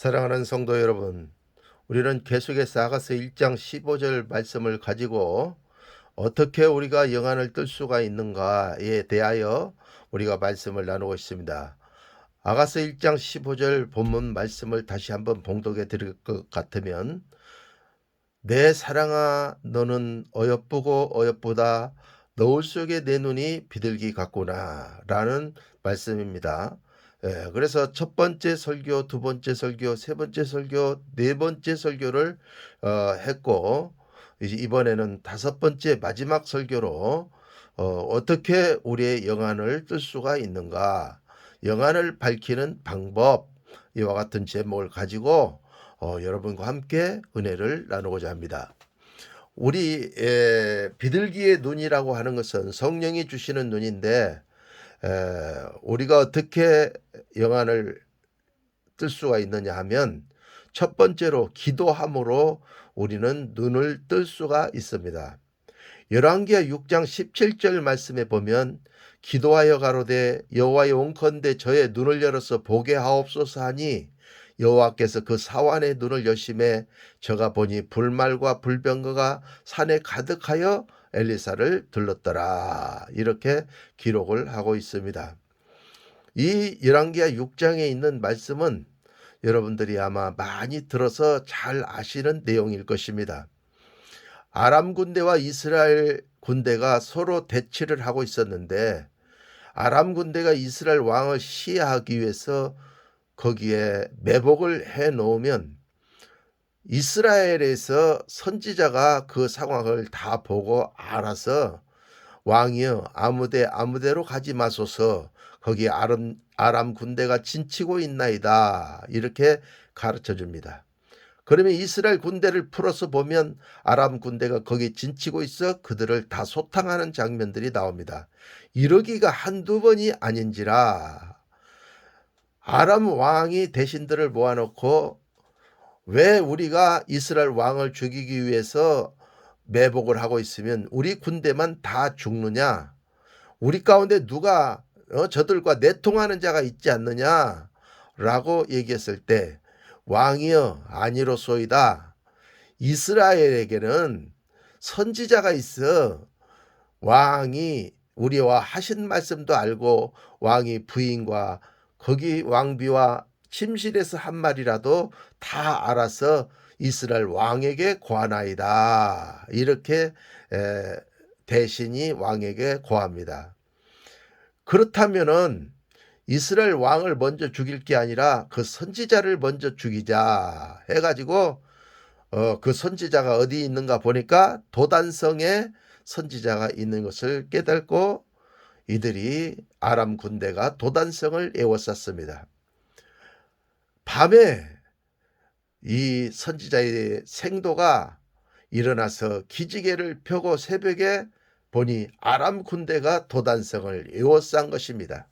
사랑하는 성도 여러분, 우리는 계속해서 아가서 1장 15절 말씀을 가지고 어떻게 우리가 영안을 뜰 수가 있는가에 대하여 우리가 말씀을 나누고 있습니다. 아가서 1장 15절 본문 말씀을 다시 한번 봉독해 드릴 것 같으면, 내 사랑아 너는 어여쁘고 어여쁘다, 너울 속에 내 눈이 비둘기 같구나 라는 말씀입니다. 그래서 첫 번째 설교, 두 번째 설교, 세 번째 설교, 네 번째 설교를 했고, 이제 이번에는 다섯 번째 마지막 설교로 어떻게 우리의 영안을 뜰 수가 있는가, 영안을 밝히는 방법, 이와 같은 제목을 가지고 여러분과 함께 은혜를 나누고자 합니다. 우리 비둘기의 눈이라고 하는 것은 성령이 주시는 눈인데, 우리가 어떻게 영안을 뜰 수가 있느냐 하면, 첫 번째로 기도함으로 우리는 눈을 뜰 수가 있습니다. 열왕기하 6장 17절 말씀에 보면, 기도하여 가로되 여호와여 원컨대 저의 눈을 열어서 보게 하옵소서 하니 여호와께서 그 사환의 눈을 여심해 저가 보니 불말과 불병거가 산에 가득하여 엘리사를 들렀더라. 이렇게 기록을 하고 있습니다. 이 열왕기하 6장에 있는 말씀은 여러분들이 아마 많이 들어서 잘 아시는 내용일 것입니다. 아람 군대와 이스라엘 군대가 서로 대치를 하고 있었는데, 아람 군대가 이스라엘 왕을 시해하기 위해서 거기에 매복을 해 놓으면 이스라엘에서 선지자가 그 상황을 다 보고 알아서, 왕이여 아무데로 가지 마소서, 거기 아람 군대가 진치고 있나이다, 이렇게 가르쳐 줍니다. 그러면 이스라엘 군대를 풀어서 보면 아람 군대가 거기 진치고 있어 그들을 다 소탕하는 장면들이 나옵니다. 이러기가 한두 번이 아닌지라 아람 왕이 대신들을 모아놓고, 왜 우리가 이스라엘 왕을 죽이기 위해서 매복을 하고 있으면 우리 군대만 다 죽느냐, 우리 가운데 누가 저들과 내통하는 자가 있지 않느냐 라고 얘기했을 때, 왕이여 아니로소이다, 이스라엘에게는 선지자가 있어 왕이 우리와 하신 말씀도 알고, 왕이 부인과 거기 왕비와 침실에서 한 말이라도 다 알아서 이스라엘 왕에게 고하나이다, 이렇게 대신이 왕에게 고합니다. 그렇다면은 이스라엘 왕을 먼저 죽일 게 아니라 그 선지자를 먼저 죽이자 해가지고, 그 선지자가 어디 있는가 보니까 도단성에 선지자가 있는 것을 깨닫고 이들이 아람 군대가 도단성을 에워쌌습니다. 밤에 이 선지자의 생도가 일어나서 기지개를 펴고 새벽에 보니 아람 군대가 도단성을 에워싼 것입니다.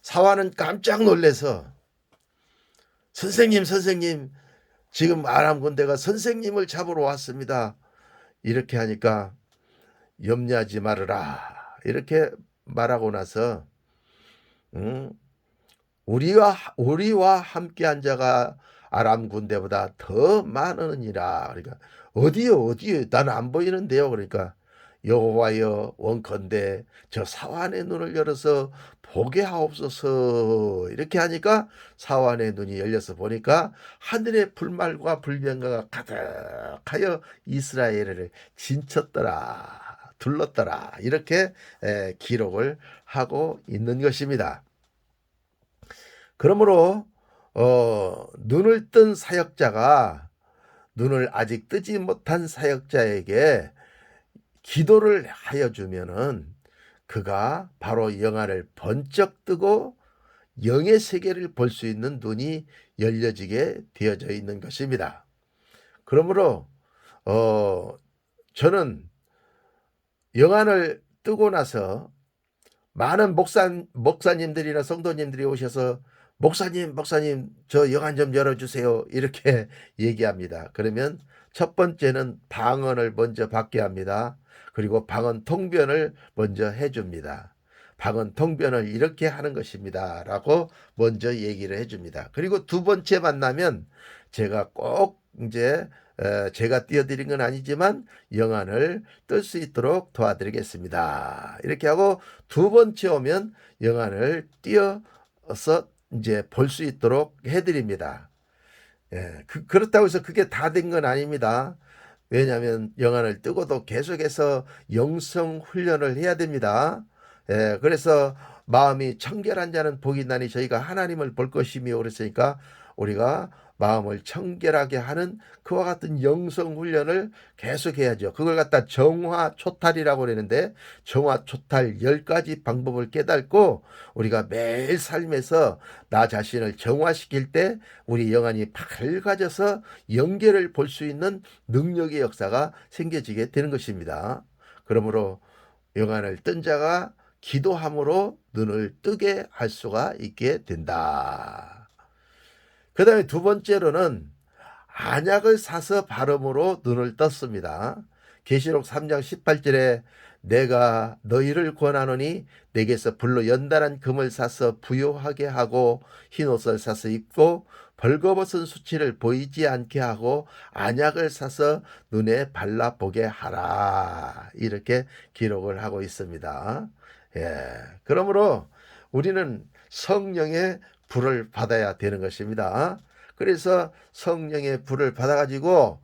사환은 깜짝 놀라서 선생님 지금 아람 군대가 선생님을 잡으러 왔습니다, 이렇게 하니까 염려하지 말으라, 이렇게 말하고 나서 우리와 함께한 자가 아람 군대보다 더 많으니라. 그러니까 어디요 나는 안 보이는데요. 그러니까 여호와여 원컨대 저 사환의 눈을 열어서 보게 하옵소서, 이렇게 하니까 사환의 눈이 열려서 보니까 하늘의 불말과 불병거가 가득하여 이스라엘을 진쳤더라, 둘렀더라, 이렇게 기록을 하고 있는 것입니다. 그러므로 눈을 뜬 사역자가 눈을 아직 뜨지 못한 사역자에게 기도를 하여 주면은 그가 바로 영안을 번쩍 뜨고 영의 세계를 볼 수 있는 눈이 열려지게 되어져 있는 것입니다. 그러므로 저는 영안을 뜨고 나서 많은 목사님들이나 성도님들이 오셔서 목사님 저 영안 좀 열어주세요, 이렇게 얘기합니다. 그러면 첫 번째는 방언을 먼저 받게 합니다. 그리고 방언 통변을 먼저 해줍니다. 방언 통변을 이렇게 하는 것입니다 라고 먼저 얘기를 해줍니다. 그리고 두 번째 만나면 제가 꼭 이제 제가 띄워드린 건 아니지만 영안을 뜰 수 있도록 도와드리겠습니다. 이렇게 하고 두 번째 오면 영안을 띄어서 이제 볼 수 있도록 해드립니다. 그렇다고 해서 그게 다 된 건 아닙니다. 왜냐하면 영안을 뜨고도 계속해서 영성 훈련을 해야 됩니다. 그래서 마음이 청결한 자는 복이 나니 저희가 하나님을 볼 것이며 그랬으니까 우리가 마음을 청결하게 하는 그와 같은 영성 훈련을 계속해야죠. 그걸 갖다 정화초탈이라고 그러는데 정화초탈 10가지 방법을 깨닫고 우리가 매일 삶에서 나 자신을 정화시킬 때 우리 영안이 밝아져서 영계를 볼 수 있는 능력의 역사가 생겨지게 되는 것입니다. 그러므로 영안을 뜬 자가 기도함으로 눈을 뜨게 할 수가 있게 된다. 그 다음에 두 번째로는 안약을 사서 바름으로 눈을 떴습니다. 계시록 3장 18절에 내가 너희를 권하노니 내게서 불로 연단한 금을 사서 부요하게 하고 흰옷을 사서 입고 벌거벗은 수치를 보이지 않게 하고 안약을 사서 눈에 발라보게 하라. 이렇게 기록을 하고 있습니다. 그러므로 우리는 성령의 불을 받아야 되는 것입니다. 그래서 성령의 불을 받아가지고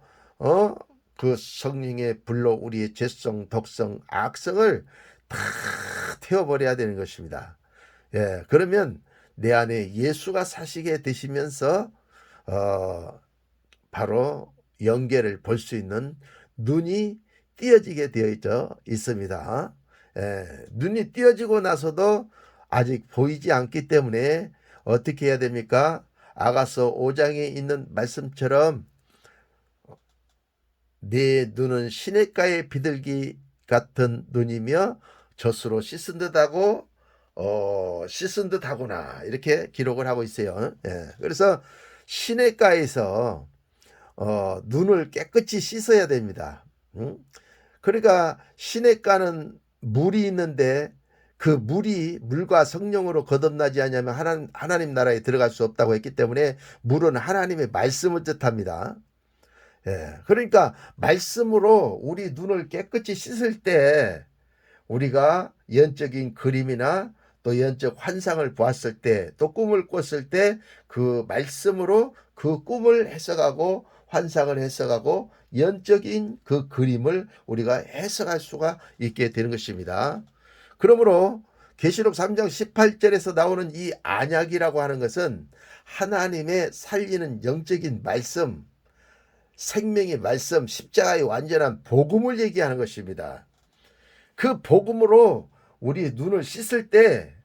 그 성령의 불로 우리의 죄성, 독성, 악성을 다 태워버려야 되는 것입니다. 그러면 내 안에 예수가 사시게 되시면서 바로 영계를 볼 수 있는 눈이 띄어지게 되어 있습니다. 눈이 띄어지고 나서도 아직 보이지 않기 때문에 어떻게 해야 됩니까? 아가서 5장에 있는 말씀처럼 내 눈은 시냇가의 비둘기 같은 눈이며 젖으로 씻은 듯하고 씻은 듯하구나 이렇게 기록을 하고 있어요. 그래서 시냇가에서 눈을 깨끗이 씻어야 됩니다. 그러니까 시냇가는 물이 있는데 그 물과 성령으로 거듭나지 않으면 하나님 나라에 들어갈 수 없다고 했기 때문에 물은 하나님의 말씀을 뜻합니다. 그러니까 말씀으로 우리 눈을 깨끗이 씻을 때 우리가 영적인 그림이나 또 영적 환상을 보았을 때 또 꿈을 꿨을 때 그 말씀으로 그 꿈을 해석하고 환상을 해석하고 영적인 그 그림을 우리가 해석할 수가 있게 되는 것입니다. 그러므로 계시록 3장 18절에서 나오는 이 안약이라고 하는 것은 하나님의 살리는 영적인 말씀, 생명의 말씀, 십자가의 완전한 복음을 얘기하는 것입니다. 그 복음으로 우리 눈을 씻을 때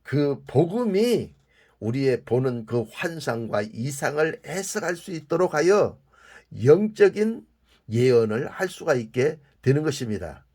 그 복음이 우리의 보는 그 환상과 이상을 해석할 수 있도록 하여 영적인 예언을 할 수가 있게 되는 것입니다.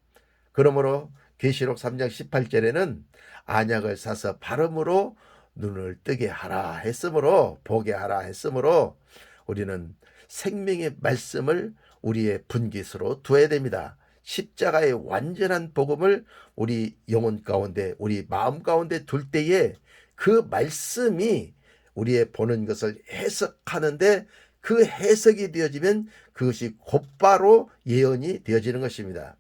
그러므로 계시록 3장 18절에는 안약을 사서 바름으로 눈을 뜨게 하라 했으므로 보게 하라 했으므로 우리는 생명의 말씀을 우리의 분깃으로 두어야 됩니다. 십자가의 완전한 복음을 우리 영혼 가운데 우리 마음 가운데 둘 때에 그 말씀이 우리의 보는 것을 해석하는데 그 해석이 되어지면 그것이 곧바로 예언이 되어지는 것입니다.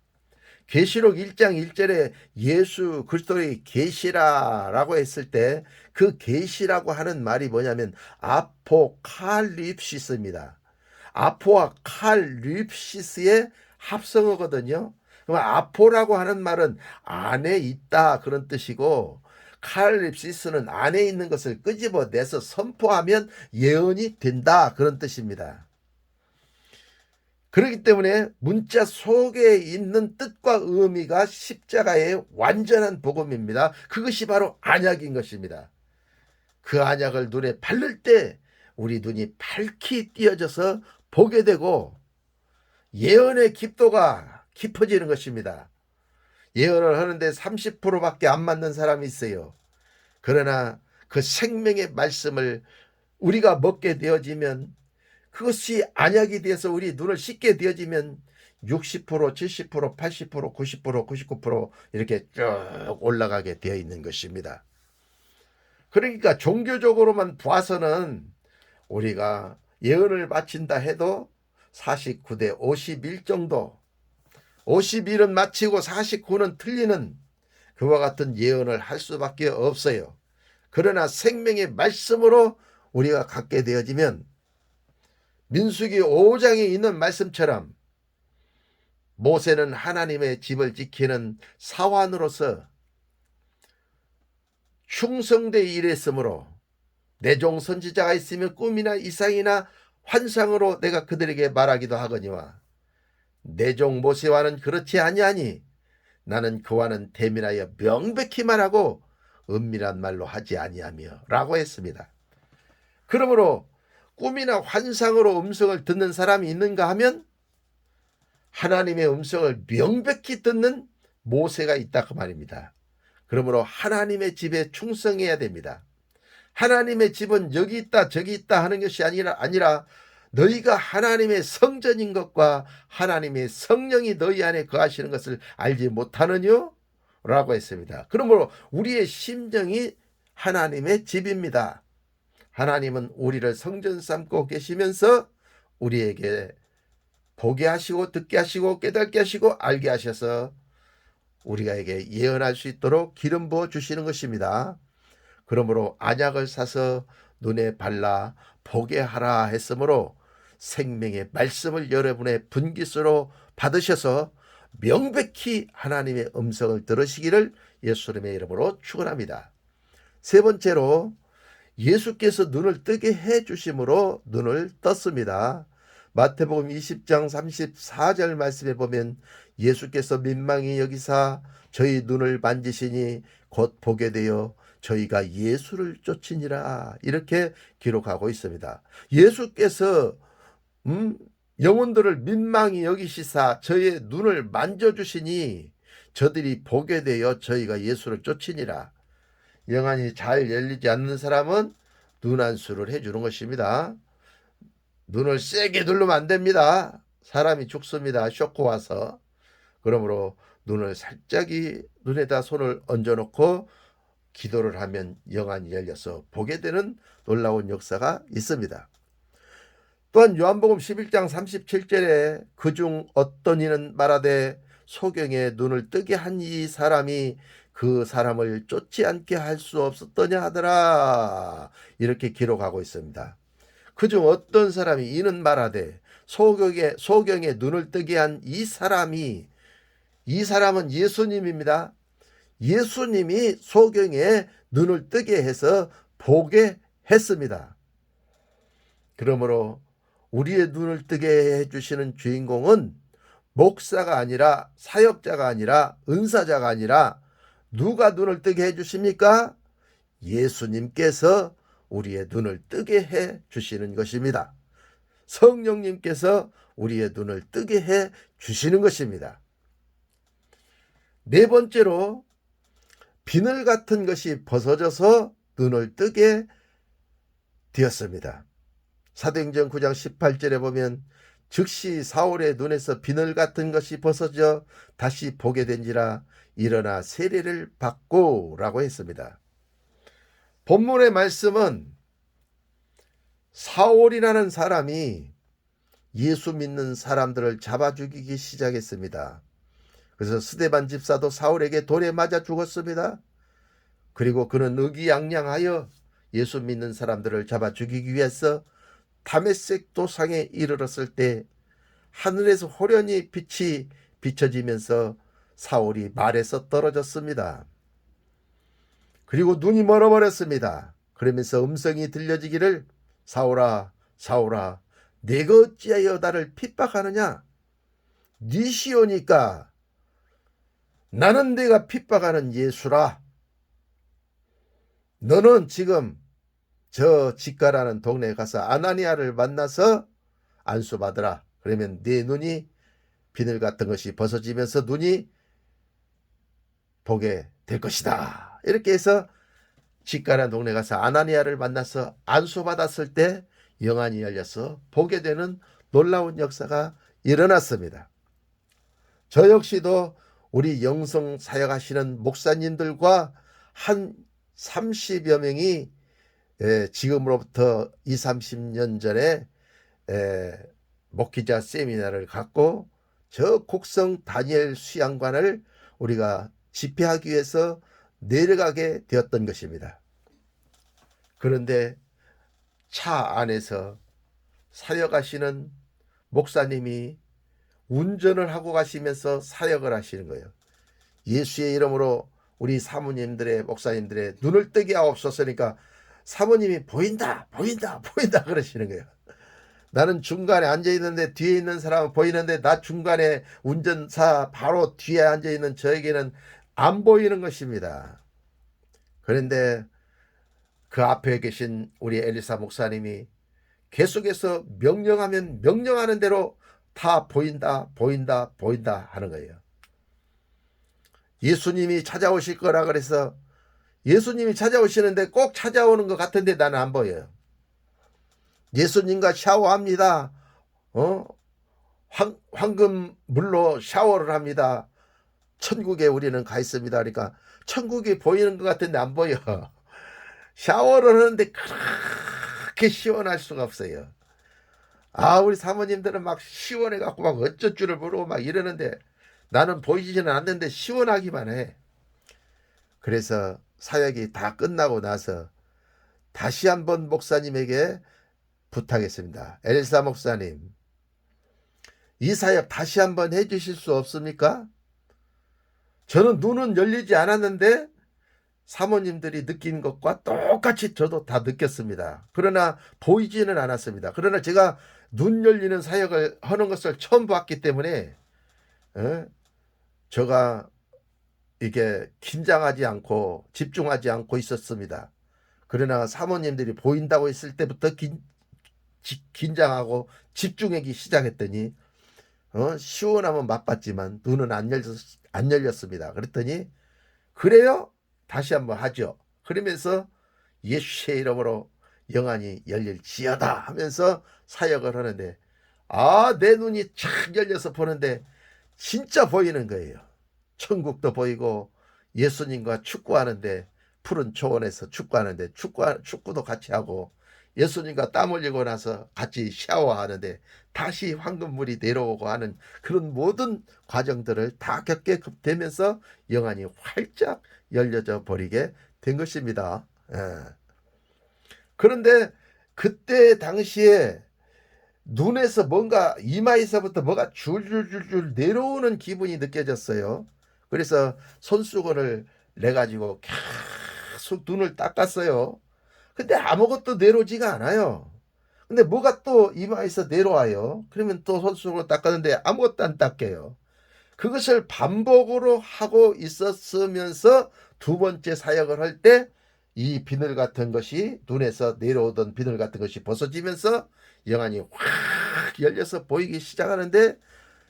계시록 1장 1절에 예수 그리스도의 계시라라고 했을 때 그 계시라고 하는 말이 뭐냐면 아포칼립시스입니다. 아포와 칼립시스의 합성어거든요. 그럼 아포라고 하는 말은 안에 있다 그런 뜻이고 칼립시스는 안에 있는 것을 끄집어내서 선포하면 예언이 된다 그런 뜻입니다. 그렇기 때문에 문자 속에 있는 뜻과 의미가 십자가의 완전한 복음입니다. 그것이 바로 안약인 것입니다. 그 안약을 눈에 바를 때 우리 눈이 밝히 띄어져서 보게 되고 예언의 깊도가 깊어지는 것입니다. 예언을 하는데 30%밖에 안 맞는 사람이 있어요. 그러나 그 생명의 말씀을 우리가 먹게 되어지면 그것이 안약이 되어서 우리 눈을 씻게 되어지면 60%, 70%, 80%, 90%, 99% 이렇게 쭉 올라가게 되어 있는 것입니다. 그러니까 종교적으로만 봐서는 우리가 예언을 마친다 해도 49대 51 정도, 51은 마치고 49는 틀리는 그와 같은 예언을 할 수밖에 없어요. 그러나 생명의 말씀으로 우리가 갖게 되어지면 민수기 5장에 있는 말씀처럼 모세는 하나님의 집을 지키는 사환으로서 충성되어 일했으므로 내 종 선지자가 있으면 꿈이나 이상이나 환상으로 내가 그들에게 말하기도 하거니와 내 종 모세와는 그렇지 아니하니 나는 그와는 대면하여 명백히 말하고 은밀한 말로 하지 아니하며 라고 했습니다. 그러므로 꿈이나 환상으로 음성을 듣는 사람이 있는가 하면 하나님의 음성을 명백히 듣는 모세가 있다 그 말입니다. 그러므로 하나님의 집에 충성해야 됩니다. 하나님의 집은 여기 있다 저기 있다 하는 것이 아니라 너희가 하나님의 성전인 것과 하나님의 성령이 너희 안에 거하시는 것을 알지 못하느뇨? 라고 했습니다. 그러므로 우리의 심정이 하나님의 집입니다. 하나님은 우리를 성전 삼고 계시면서 우리에게 보게 하시고 듣게 하시고 깨닫게 하시고 알게 하셔서 우리에게 예언할 수 있도록 기름 부어 주시는 것입니다. 그러므로 안약을 사서 눈에 발라 보게 하라 했으므로 생명의 말씀을 여러분의 분깃으로 받으셔서 명백히 하나님의 음성을 들으시기를 예수님의 이름으로 축원합니다. 세 번째로 예수께서 눈을 뜨게 해 주심으로 눈을 떴습니다. 마태복음 20장 34절 말씀에 보면 예수께서 민망히 여기사 저희 눈을 만지시니 곧 보게 되어 저희가 예수를 쫓으니라 이렇게 기록하고 있습니다. 예수께서 영혼들을 민망히 여기시사 저의 눈을 만져주시니 저들이 보게 되어 저희가 예수를 쫓으니라. 영안이 잘 열리지 않는 사람은 눈 안수를 해주는 것입니다. 눈을 세게 누르면 안 됩니다. 사람이 죽습니다. 쇼크 와서. 그러므로 눈을 살짝이 눈에다 손을 얹어놓고 기도를 하면 영안이 열려서 보게 되는 놀라운 역사가 있습니다. 또한 요한복음 11장 37절에 그중 어떤 이는 말하되 소경의 눈을 뜨게 한 이 사람이 그 사람을 쫓지 않게 할 수 없었더냐 하더라 이렇게 기록하고 있습니다. 그중 어떤 사람이 이는 말하되 소경의 눈을 뜨게 한 이 사람은 예수님입니다. 예수님이 소경의 눈을 뜨게 해서 보게 했습니다. 그러므로 우리의 눈을 뜨게 해주시는 주인공은 목사가 아니라 사역자가 아니라 은사자가 아니라 누가 눈을 뜨게 해주십니까? 예수님께서 우리의 눈을 뜨게 해주시는 것입니다. 성령님께서 우리의 눈을 뜨게 해주시는 것입니다. 네 번째로 비늘 같은 것이 벗어져서 눈을 뜨게 되었습니다. 사도행전 9장 18절에 보면 즉시 사울의 눈에서 비늘 같은 것이 벗어져 다시 보게 된지라 일어나 세례를 받고 라고 했습니다. 본문의 말씀은 사울이라는 사람이 예수 믿는 사람들을 잡아 죽이기 시작했습니다. 그래서 스데반 집사도 사울에게 돌에 맞아 죽었습니다. 그리고 그는 의기양양하여 예수 믿는 사람들을 잡아 죽이기 위해서 다메섹 도상에 이르렀을 때 하늘에서 호련히 빛이 비춰지면서 사울이 말에서 떨어졌습니다. 그리고 눈이 멀어버렸습니다. 그러면서 음성이 들려지기를 사울아 사울아 내가 어찌하여 나를 핍박하느냐? 네 시오니까 나는 내가 핍박하는 예수라. 너는 지금 저 직가라는 동네에 가서 아나니아를 만나서 안수받으라. 그러면 네 눈이 비늘 같은 것이 벗어지면서 눈이 보게 될 것이다. 이렇게 해서 직가라는 동네에 가서 아나니아를 만나서 안수받았을 때 영안이 열려서 보게 되는 놀라운 역사가 일어났습니다. 저 역시도 우리 영성 사역하시는 목사님들과 한 30여 명이 지금으로부터 20, 30년 전에 목기자 세미나를 갖고 저 곡성 다니엘 수양관을 우리가 집회하기 위해서 내려가게 되었던 것입니다. 그런데 차 안에서 사역하시는 목사님이 운전을 하고 가시면서 사역을 하시는 거예요. 예수의 이름으로 우리 사모님들의 목사님들의 눈을 뜨게 하옵소서니까 사모님이 보인다 보인다 보인다 그러시는 거예요. 나는 중간에 앉아있는데 뒤에 있는 사람은 보이는데 나 중간에 운전사 바로 뒤에 앉아있는 저에게는 안 보이는 것입니다. 그런데 그 앞에 계신 우리 엘리사 목사님이 계속해서 명령하면 명령하는 대로 다 보인다 보인다 보인다 하는 거예요. 예수님이 찾아오실 거라 그래서 예수님이 찾아오시는데 꼭 찾아오는 것 같은데 나는 안 보여요. 예수님과 샤워합니다. 황금 물로 샤워를 합니다. 천국에 우리는 가 있습니다. 그러니까 천국이 보이는 것 같은데 안 보여. 샤워를 하는데 그렇게 시원할 수가 없어요. 우리 사모님들은 막 시원해 갖고 막 어쩔 줄을 모르고 막 이러는데 나는 보이지는 않는데 시원하기만 해. 그래서 사역이 다 끝나고 나서 다시 한번 목사님에게 부탁했습니다. 엘사 목사님, 이 사역 다시 한번 해주실 수 없습니까? 저는 눈은 열리지 않았는데 사모님들이 느낀 것과 똑같이 저도 다 느꼈습니다. 그러나 보이지는 않았습니다. 그러나 제가 눈 열리는 사역을 하는 것을 처음 봤기 때문에 제가 이게 긴장하지 않고 집중하지 않고 있었습니다. 그러나 사모님들이 보인다고 했을 때부터 긴장하고 집중하기 시작했더니 시원하면 맛봤지만 눈은 안 열렸습니다. 그랬더니 그래요? 다시 한번 하죠. 그러면서 예수의 이름으로 영안이 열릴지어다 하면서 사역을 하는데 내 눈이 착 열려서 보는데 진짜 보이는 거예요. 천국도 보이고 예수님과 축구하는데 푸른 초원에서 축구하는데 축구도 같이 하고 예수님과 땀 흘리고 나서 같이 샤워하는데 다시 황금물이 내려오고 하는 그런 모든 과정들을 다 겪게 되면서 영안이 활짝 열려져 버리게 된 것입니다. 그런데 그때 당시에 눈에서 뭔가 이마에서부터 뭐가 줄줄줄줄 내려오는 기분이 느껴졌어요. 그래서 손수건을 내가지고 계속 눈을 닦았어요. 근데 아무것도 내려오지가 않아요. 근데 뭐가 또 이마에서 내려와요. 그러면 또 손수건으로 닦았는데 아무것도 안 닦여요. 그것을 반복으로 하고 있었으면서 두 번째 사역을 할 때 이 비늘 같은 것이 눈에서 내려오던 비늘 같은 것이 벗어지면서 영안이 확 열려서 보이기 시작하는데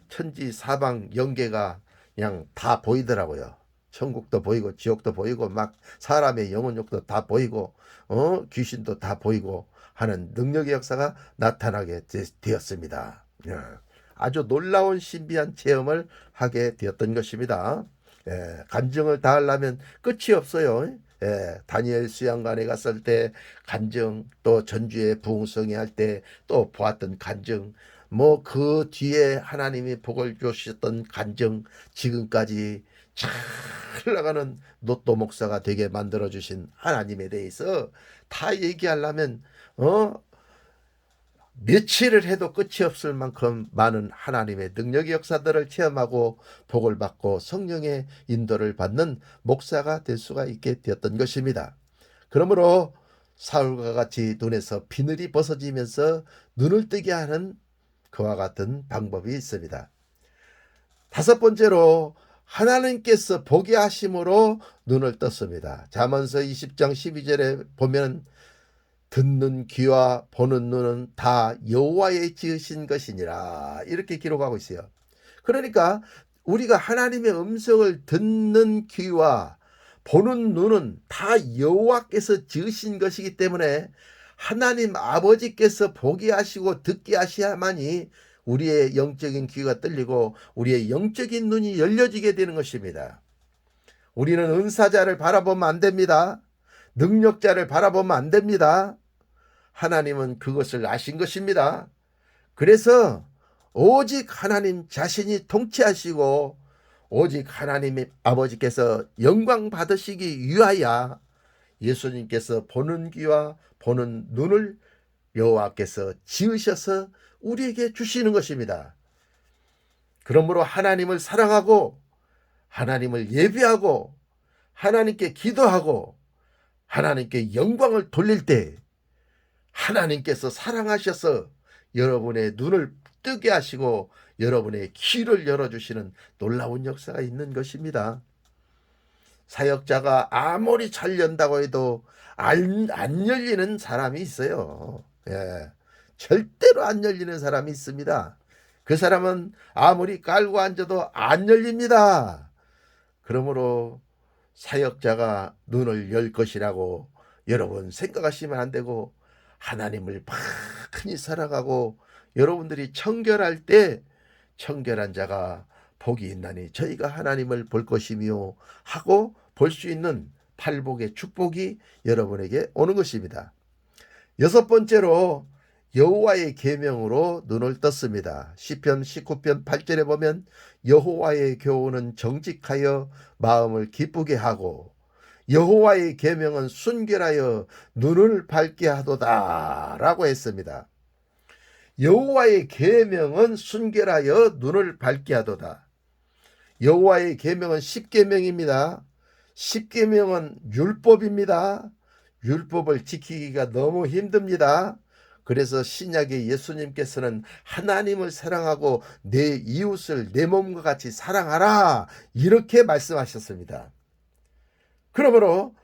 천지 사방 영계가 그냥 다 보이더라고요. 천국도 보이고 지옥도 보이고 막 사람의 영혼욕도 다 보이고 귀신도 다 보이고 하는 능력의 역사가 나타나게 되었습니다. 아주 놀라운 신비한 체험을 하게 되었던 것입니다. 간증을 다 하려면 끝이 없어요. 다니엘 수양관에 갔을 때 간증, 또 전주에 부흥성회 할 때 또 보았던 간증, 뭐 그 뒤에 하나님이 복을 주셨던 간증, 지금까지 잘 흘러가는 노또 목사가 되게 만들어 주신 하나님에 대해서 다 얘기하려면 며칠을 해도 끝이 없을 만큼 많은 하나님의 능력의 역사들을 체험하고 복을 받고 성령의 인도를 받는 목사가 될 수가 있게 되었던 것입니다. 그러므로 사울과 같이 눈에서 비늘이 벗어지면서 눈을 뜨게 하는 그와 같은 방법이 있습니다. 다섯 번째로 하나님께서 보게 하심으로 눈을 떴습니다. 잠언서 20장 12절에 보면 듣는 귀와 보는 눈은 다 여호와의 지으신 것이니라 이렇게 기록하고 있어요. 그러니까 우리가 하나님의 음성을 듣는 귀와 보는 눈은 다 여호와께서 지으신 것이기 때문에 하나님 아버지께서 보게 하시고 듣게 하셔야만이 우리의 영적인 귀가 뚫리고 우리의 영적인 눈이 열려지게 되는 것입니다. 우리는 은사자를 바라보면 안 됩니다. 능력자를 바라보면 안 됩니다. 하나님은 그것을 아신 것입니다. 그래서 오직 하나님 자신이 통치하시고 오직 하나님의 아버지께서 영광 받으시기 위하여 예수님께서 보는 귀와 보는 눈을 여호와께서 지으셔서 우리에게 주시는 것입니다. 그러므로 하나님을 사랑하고 하나님을 예배하고 하나님께 기도하고 하나님께 영광을 돌릴 때 하나님께서 사랑하셔서 여러분의 눈을 뜨게 하시고 여러분의 귀를 열어주시는 놀라운 역사가 있는 것입니다. 사역자가 아무리 잘 연다고 해도 안 열리는 사람이 있어요. 예, 절대로 안 열리는 사람이 있습니다. 그 사람은 아무리 깔고 앉아도 안 열립니다. 그러므로 사역자가 눈을 열 것이라고 여러분 생각하시면 안 되고 하나님을 많이 사랑하고 여러분들이 청결할 때 청결한 자가 복이 있나니 저희가 하나님을 볼 것이며 하고 볼 수 있는 팔복의 축복이 여러분에게 오는 것입니다. 여섯 번째로 여호와의 계명으로 눈을 떴습니다. 시편 19편 8절에 보면 여호와의 교훈은 정직하여 마음을 기쁘게 하고 여호와의 계명은 순결하여 눈을 밝게 하도다 라고 했습니다. 여호와의 계명은 순결하여 눈을 밝게 하도다. 여호와의 계명은 십계명입니다. 십계명은 율법입니다. 율법을 지키기가 너무 힘듭니다. 그래서 신약의 예수님께서는 하나님을 사랑하고 내 이웃을 내 몸과 같이 사랑하라 이렇게 말씀하셨습니다. 그러므로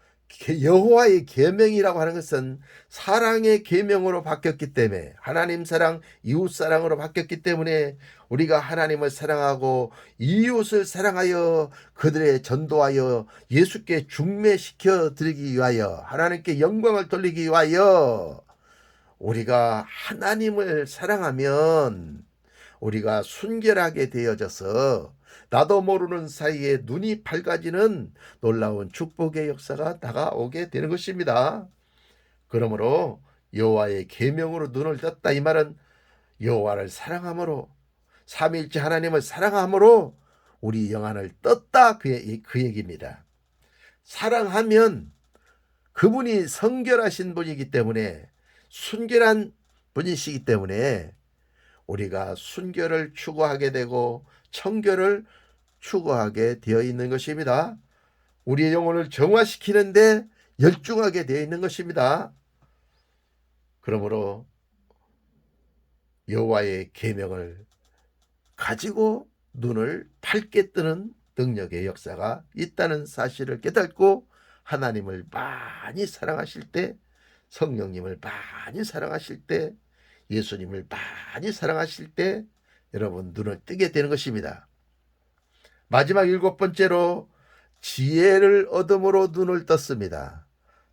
여호와의 계명이라고 하는 것은 사랑의 계명으로 바뀌었기 때문에 하나님 사랑, 이웃 사랑으로 바뀌었기 때문에 우리가 하나님을 사랑하고 이웃을 사랑하여 그들의 전도하여 예수께 중매시켜 드리기 위하여 하나님께 영광을 돌리기 위하여 우리가 하나님을 사랑하면 우리가 순결하게 되어져서 나도 모르는 사이에 눈이 밝아지는 놀라운 축복의 역사가 다가오게 되는 것입니다. 그러므로 여호와의 계명으로 눈을 떴다 이 말은 여호와를 사랑함으로 삼위일체 하나님을 사랑함으로 우리 영안을 떴다 그 얘기입니다. 사랑하면 그분이 성결하신 분이기 때문에 순결한 분이시기 때문에 우리가 순결을 추구하게 되고 청결을 추구하게 되어 있는 것입니다. 우리의 영혼을 정화시키는데 열중하게 되어 있는 것입니다. 그러므로 여호와의 계명을 가지고 눈을 밝게 뜨는 능력의 역사가 있다는 사실을 깨닫고 하나님을 많이 사랑하실 때 성령님을 많이 사랑하실 때 예수님을 많이 사랑하실 때 여러분 눈을 뜨게 되는 것입니다. 마지막 일곱 번째로 지혜를 얻음으로 눈을 떴습니다.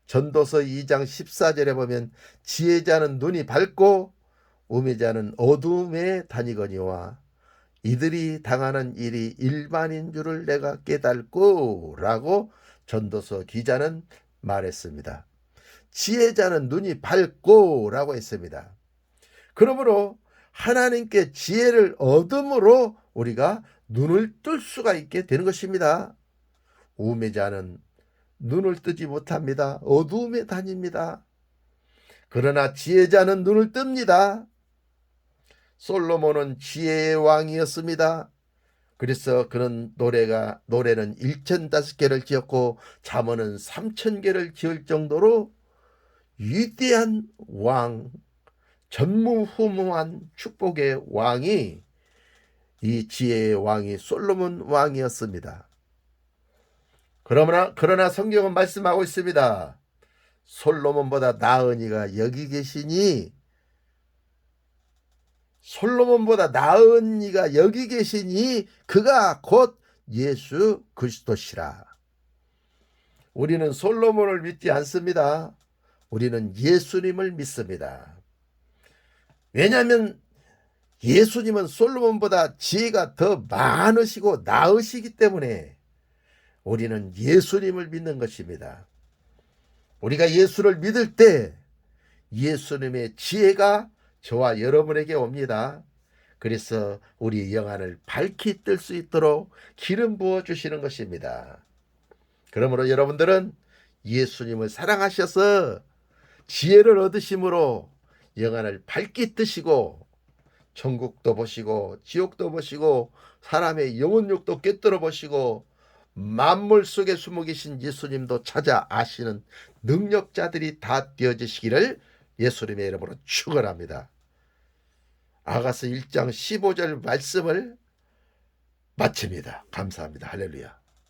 전도서 2장 14절에 보면 지혜자는 눈이 밝고 우매자는 어둠에 다니거니와 이들이 당하는 일이 일반인 줄을 내가 깨닫고 라고 전도서 기자는 말했습니다. 지혜자는 눈이 밝고 라고 했습니다. 그러므로 하나님께 지혜를 얻음으로 우리가 눈을 뜰 수가 있게 되는 것입니다. 우매자는 눈을 뜨지 못합니다. 어두움에 다닙니다. 그러나 지혜자는 눈을 뜹니다. 솔로몬은 지혜의 왕이었습니다. 그래서 그는 노래는 1005개를 지었고 잠언은 3000개를 지을 정도로 위대한 왕, 전무후무한 축복의 왕이 이 지혜의 왕이 솔로몬 왕이었습니다. 그러나 성경은 말씀하고 있습니다. 솔로몬보다 나은 이가 여기 계시니 그가 곧 예수 그리스도시라. 우리는 솔로몬을 믿지 않습니다. 우리는 예수님을 믿습니다. 왜냐하면 예수님은 솔로몬보다 지혜가 더 많으시고 나으시기 때문에 우리는 예수님을 믿는 것입니다. 우리가 예수를 믿을 때 예수님의 지혜가 저와 여러분에게 옵니다. 그래서 우리 영안을 밝히 뜰 수 있도록 기름 부어 주시는 것입니다. 그러므로 여러분들은 예수님을 사랑하셔서 지혜를 얻으심으로 영안을 밝히 뜨시고 천국도 보시고 지옥도 보시고 사람의 영혼욕도 꿰뚫어 보시고 만물 속에 숨어 계신 예수님도 찾아 아시는 능력자들이 다 되어지시기를 예수님의 이름으로 축원합니다. 아가서 1장 15절 말씀을 마칩니다. 감사합니다. 할렐루야.